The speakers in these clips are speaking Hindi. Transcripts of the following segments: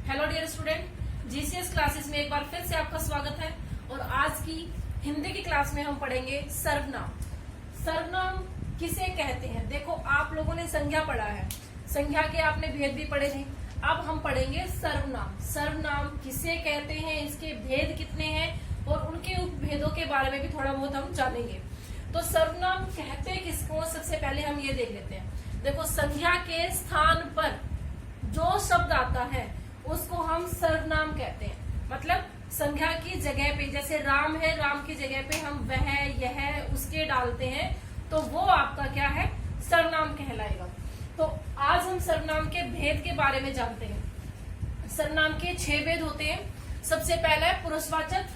Hello dear student, GCS classes में एक बार फिर से आपका स्वागत है। और आज की हिंदी की क्लास में हम पढ़ेंगे सर्वनाम। सर्वनाम किसे कहते हैं? देखो, आप लोगों ने संज्ञा पढ़ा है, संज्ञा के आपने भेद भी पढ़े थे। अब हम पढ़ेंगे सर्वनाम। सर्वनाम किसे कहते हैं, इसके भेद कितने हैं और उनके उपभेदों के बारे में भी थोड़ा बहुत हम जानेंगे। तो सर्वनाम कहते किसको, सबसे पहले हम ये देख लेते हैं। देखो, संज्ञा के स्थान पर जो शब्द आता है उसको हम सर्वनाम कहते हैं। मतलब संज्ञा की जगह पे, जैसे राम है, राम की जगह पे हम वह, यह, उसके डालते हैं, तो वो आपका क्या है, सर्वनाम कहलाएगा। तो आज हम सर्वनाम के भेद के बारे में जानते हैं। सर्वनाम के 6 भेद होते हैं। सबसे पहला है पुरुषवाचक,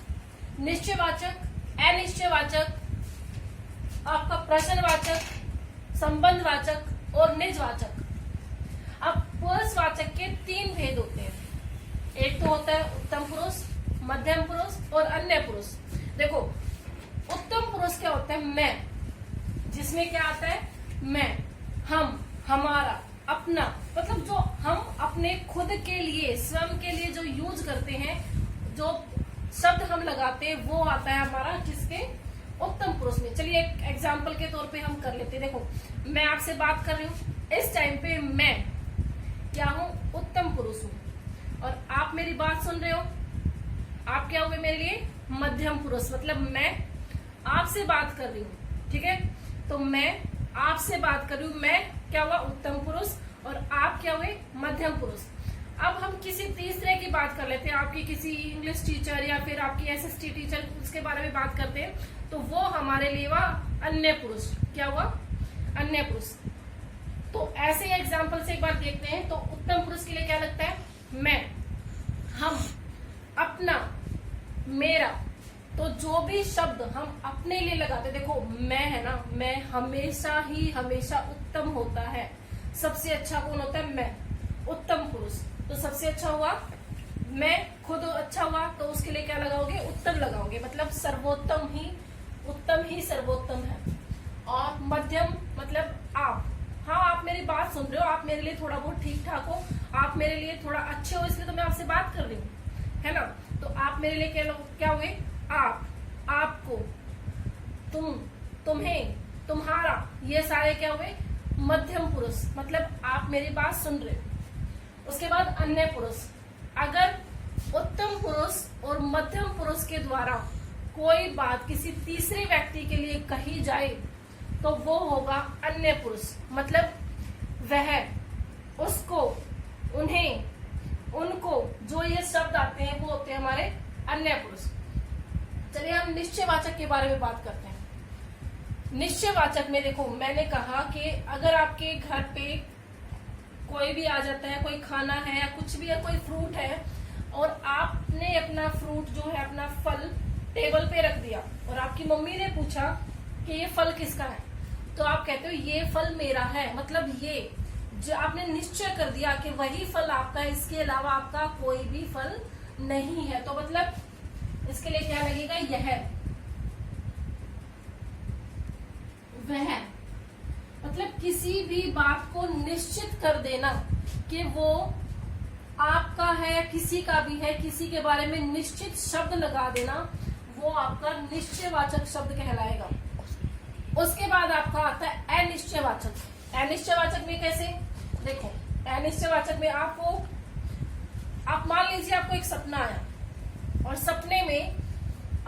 निश्चयवाचक, अनिश्चयवाचक, आपका प्रश्नवाचक, संबंधवाचक और निजवाचक। अब पुरुषवाचक के 3 भेद होते हैं। एक तो होता है उत्तम पुरुष, मध्यम पुरुष और अन्य पुरुष। देखो, उत्तम पुरुष क्या होता है? मैं, जिसमें क्या आता है? मैं, हम, हमारा, अपना। मतलब जो हम अपने खुद के लिए, स्वयं के लिए जो यूज करते हैं, जो शब्द हम लगाते हैं, वो आता है हमारा किसके? उत्तम पुरुष में। चलिए एक एग्जाम्पल के तौर पे हम कर लेते हैं। देखो, मैं आपसे बात कर रही हूँ, इस टाइम पे मैं क्या हूँ? उत्तम पुरुष हूँ। और आप मेरी बात सुन रहे हो, आप क्या हुए मेरे लिए? मध्यम पुरुष। मतलब मैं आपसे बात कर रही हूँ, ठीक है? तो मैं आपसे बात कर रही हूँ, मैं क्या हुआ? उत्तम पुरुष। और आप क्या हुए? मध्यम पुरुष। अब हम किसी तीसरे की बात कर लेते हैं। आपकी किसी इंग्लिश टीचर या फिर आपकी एसएसटी टीचर, उसके बारे में बात करते हैं, तो वो हमारे लिए हुआ अन्य पुरुष। क्या हुआ? अन्य पुरुष। तो ऐसे ही एग्जाम्पल से एक बार देखते हैं। तो उत्तम पुरुष के लिए क्या लगता है? मैं, हम, अपना, मेरा। तो जो भी शब्द हम अपने लिए लगाते, देखो मैं है ना, मैं हमेशा ही हमेशा उत्तम होता है। सबसे अच्छा कौन होता है? मैं, उत्तम पुरुष। तो सबसे अच्छा हुआ मैं, खुद अच्छा हुआ, तो उसके लिए क्या लगाओगे? उत्तम लगाओगे। मतलब सर्वोत्तम ही, उत्तम ही सर्वोत्तम है। और मध्यम मतलब आप, हाँ आप मेरी बात सुन रहे हो, आप मेरे लिए थोड़ा बहुत ठीक ठाक हो, आप मेरे लिए थोड़ा अच्छे हो, इसलिए तो मैं आपसे बात कर रही हूँ, है ना? तो आप मेरे लिए क्या हुए? आप, आपको, तुम, तुम्हें, तुम्हारा, ये सारे क्या हुए? मध्यम पुरुष। मतलब आप मेरी बात सुन रहे हो। उसके बाद अन्य पुरुष। अगर उत्तम पुरुष और मध्यम पुरुष के द्वारा कोई बात किसी तीसरे व्यक्ति के लिए कही जाए तो वो होगा अन्य पुरुष। मतलब वह, उसको, उन्हें, उनको, जो ये शब्द आते हैं वो होते हैं हमारे अन्य पुरुष। चलिए हम निश्चयवाचक के बारे में बात करते हैं। निश्चयवाचक में देखो, मैंने कहा कि अगर आपके घर पे कोई भी आ जाता है, कोई खाना है या कुछ भी है, कोई फ्रूट है, और आपने अपना फ्रूट जो है, अपना फल टेबल पे रख दिया और आपकी मम्मी ने पूछा कि ये फल किसका है, तो आप कहते हो ये फल मेरा है। मतलब ये जो आपने निश्चय कर दिया कि वही फल आपका है, इसके अलावा आपका कोई भी फल नहीं है। तो मतलब इसके लिए क्या लगेगा? यह, वह। मतलब किसी भी बात को निश्चित कर देना कि वो आपका है, किसी का भी है, किसी के बारे में निश्चित शब्द लगा देना, वो आपका निश्चयवाचक शब्द कहलाएगा। उसके बाद आपका आता है अनिश्चयवाचक। अनिश्चयवाचक में कैसे? देखो, अनिश्चयवाचक में आपको, आप मान लीजिए आपको एक सपना आया और सपने में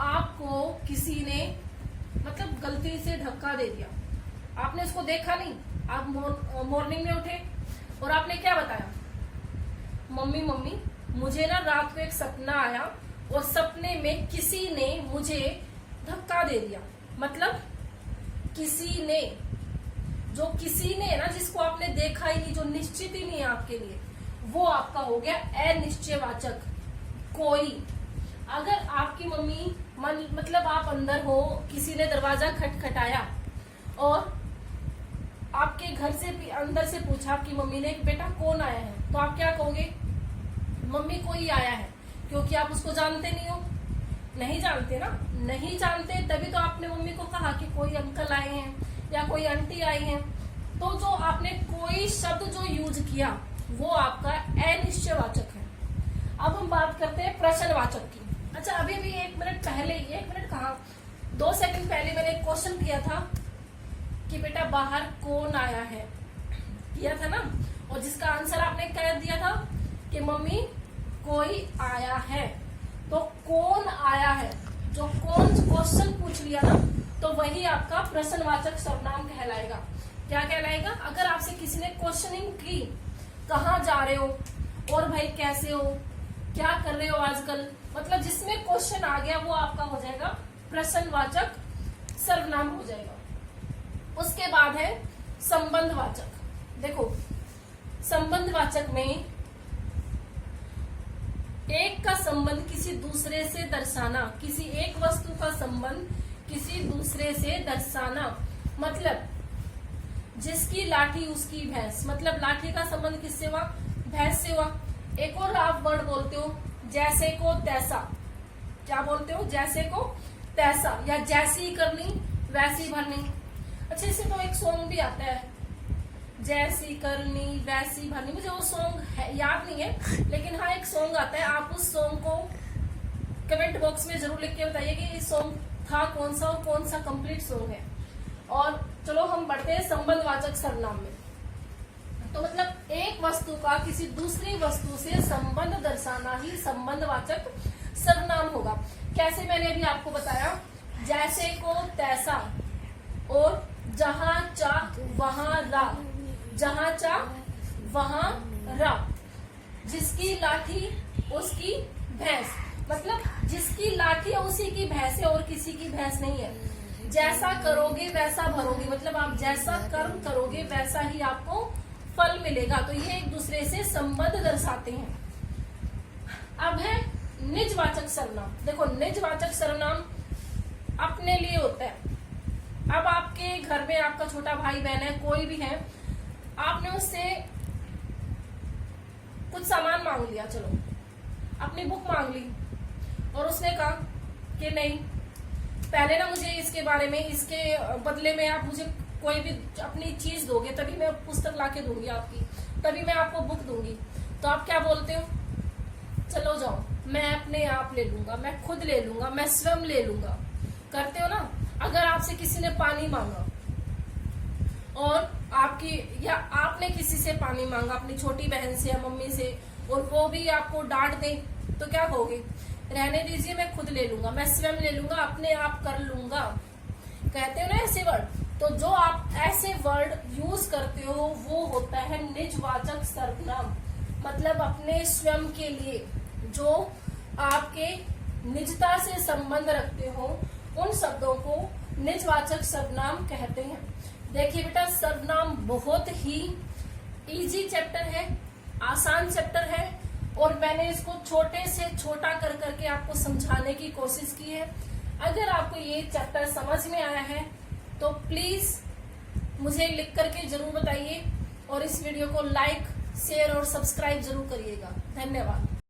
आपको किसी ने मतलब गलती से धक्का दे दिया। आपने उसको देखा नहीं, आप मॉर्निंग में उठे और आपने क्या बताया? मम्मी मम्मी मुझे ना रात को एक सपना आया और सपने में किसी ने मुझे धक्का दे दिया। मतलब किसी ने, जो किसी ने ना, जिसको आपने देखा ही नहीं, जो निश्चित ही नहीं है आपके लिए, वो आपका हो गया अनिश्चयवाचक। कोई, अगर आपकी मम्मी मतलब आप अंदर हो, किसी ने दरवाजा खटखटाया और आपके घर से अंदर से पूछा आपकी मम्मी ने, बेटा कौन आया है, तो आप क्या कहोगे? मम्मी कोई आया है, क्योंकि आप उसको जानते नहीं हो। नहीं जानते ना, नहीं जानते तभी तो आपने मम्मी को कहा कि कोई अंकल आए हैं या कोई आंटी आई है। तो जो आपने कोई शब्द जो यूज किया वो आपका अनिश्चयवाचक है। बात करते हैं प्रश्नवाचक की। अच्छा, अभी भी 1 मिनट पहले, 1 मिनट कहा, 2 सेकंड पहले मैंने एक क्वेश्चन किया था कि बेटा बाहर कौन आया है, किया था ना, और जिसका आंसर आपने कह दिया था कि मम्मी कोई आया है। तो कौन आया है, जो कौन क्वेश्चन पूछ लिया ना, तो वही आपका प्रश्नवाचक सर्वनाम कहलाएगा। क्या कहलाएगा? अगर आपसे किसी ने क्वेश्चनिंग की, कहाँ जा रहे हो, और भाई कैसे हो, क्या कर रहे हो आजकल, मतलब जिसमें क्वेश्चन आ गया वो आपका हो जाएगा प्रश्नवाचक सर्वनाम हो जाएगा। उसके बाद है संबंधवाचक। देखो, संबंधवाचक में एक का संबंध किसी दूसरे से दर्शाना, किसी एक वस्तु का संबंध किसी दूसरे से दर्शाना, मतलब जिसकी लाठी उसकी भैंस, मतलब लाठी का संबंध किससे हुआ? भैंस से हुआ। एक और आप वर्ड बोलते हो जैसे को तैसा, क्या बोलते हो? जैसे को तैसा, या जैसी करनी वैसी भरनी। अच्छा, इसे तो एक सॉन्ग भी आता है, जैसी करनी वैसी भरनी, मुझे वो सॉन्ग याद नहीं है, लेकिन हाँ एक सॉन्ग आता है। आप उस सॉन्ग को कमेंट बॉक्स में जरूर लिख के बताइए कि ये सॉन्ग था कौन सा और कौन सा कंप्लीट सॉन्ग है। और चलो हम बढ़ते हैं संबंधवाचक सर्वनाम में। तो मतलब एक वस्तु का किसी दूसरी वस्तु से संबंध दर्शाना ही संबंधवाचक सर्वनाम होगा। कैसे? मैंने अभी आपको बताया, जैसे को तैसा, और जहां चाह वहां रा, जहां चाह वहां रा, जिसकी लाठी उसकी भैंस, मतलब जिसकी लाठी है उसी की भैंस है और किसी की भैंस नहीं है। जैसा करोगे वैसा भरोगे, मतलब आप जैसा कर्म करोगे वैसा ही आपको फल मिलेगा। तो ये एक दूसरे से संबंध दर्शाते हैं। अब है निजवाचक सर्वनाम। देखो, निजवाचक सर्वनाम अपने लिए होता है। अब आपके घर में आपका छोटा भाई बहन है, कोई भी है, आपने उससे कुछ सामान मांग लिया, चलो अपनी बुक मांग ली, और उसने कहा कि नहीं, पहले ना मुझे इसके बारे में, इसके बदले में आप मुझे कोई भी अपनी चीज दोगे, तभी मैं पुस्तक लाके दूंगी आपकी, तभी मैं आपको बुक दूंगी। तो आप क्या बोलते हो? चलो जाओ, मैं अपने आप ले लूंगा, मैं खुद ले लूंगा, मैं स्वयं ले लूंगा, करते हो ना। अगर आपसे किसी ने पानी मांगा और आपकी, या आपने किसी से पानी मांगा अपनी छोटी बहन से या मम्मी से, और वो भी आपको डांट दे, तो क्या कहोगे? रहने दीजिए, मैं खुद ले लूंगा, मैं स्वयं ले लूंगा, अपने आप कर लूंगा, कहते हो ना ऐसे वर्ड। तो जो आप ऐसे वर्ड यूज करते हो वो होता है निजवाचक सर्वनाम, मतलब अपने स्वयं के लिए, जो आपके निजता से संबंध रखते हो, उन शब्दों को निजवाचक सर्वनाम कहते हैं। देखिए बेटा, सर्वनाम बहुत ही इजी चैप्टर है, आसान चैप्टर है, और मैंने इसको छोटे से छोटा कर करके आपको समझाने की कोशिश की है। अगर आपको ये चैप्टर समझ में आया है तो प्लीज मुझे लिख करके जरूर बताइए, और इस वीडियो को लाइक, शेयर और सब्सक्राइब जरूर करिएगा। धन्यवाद।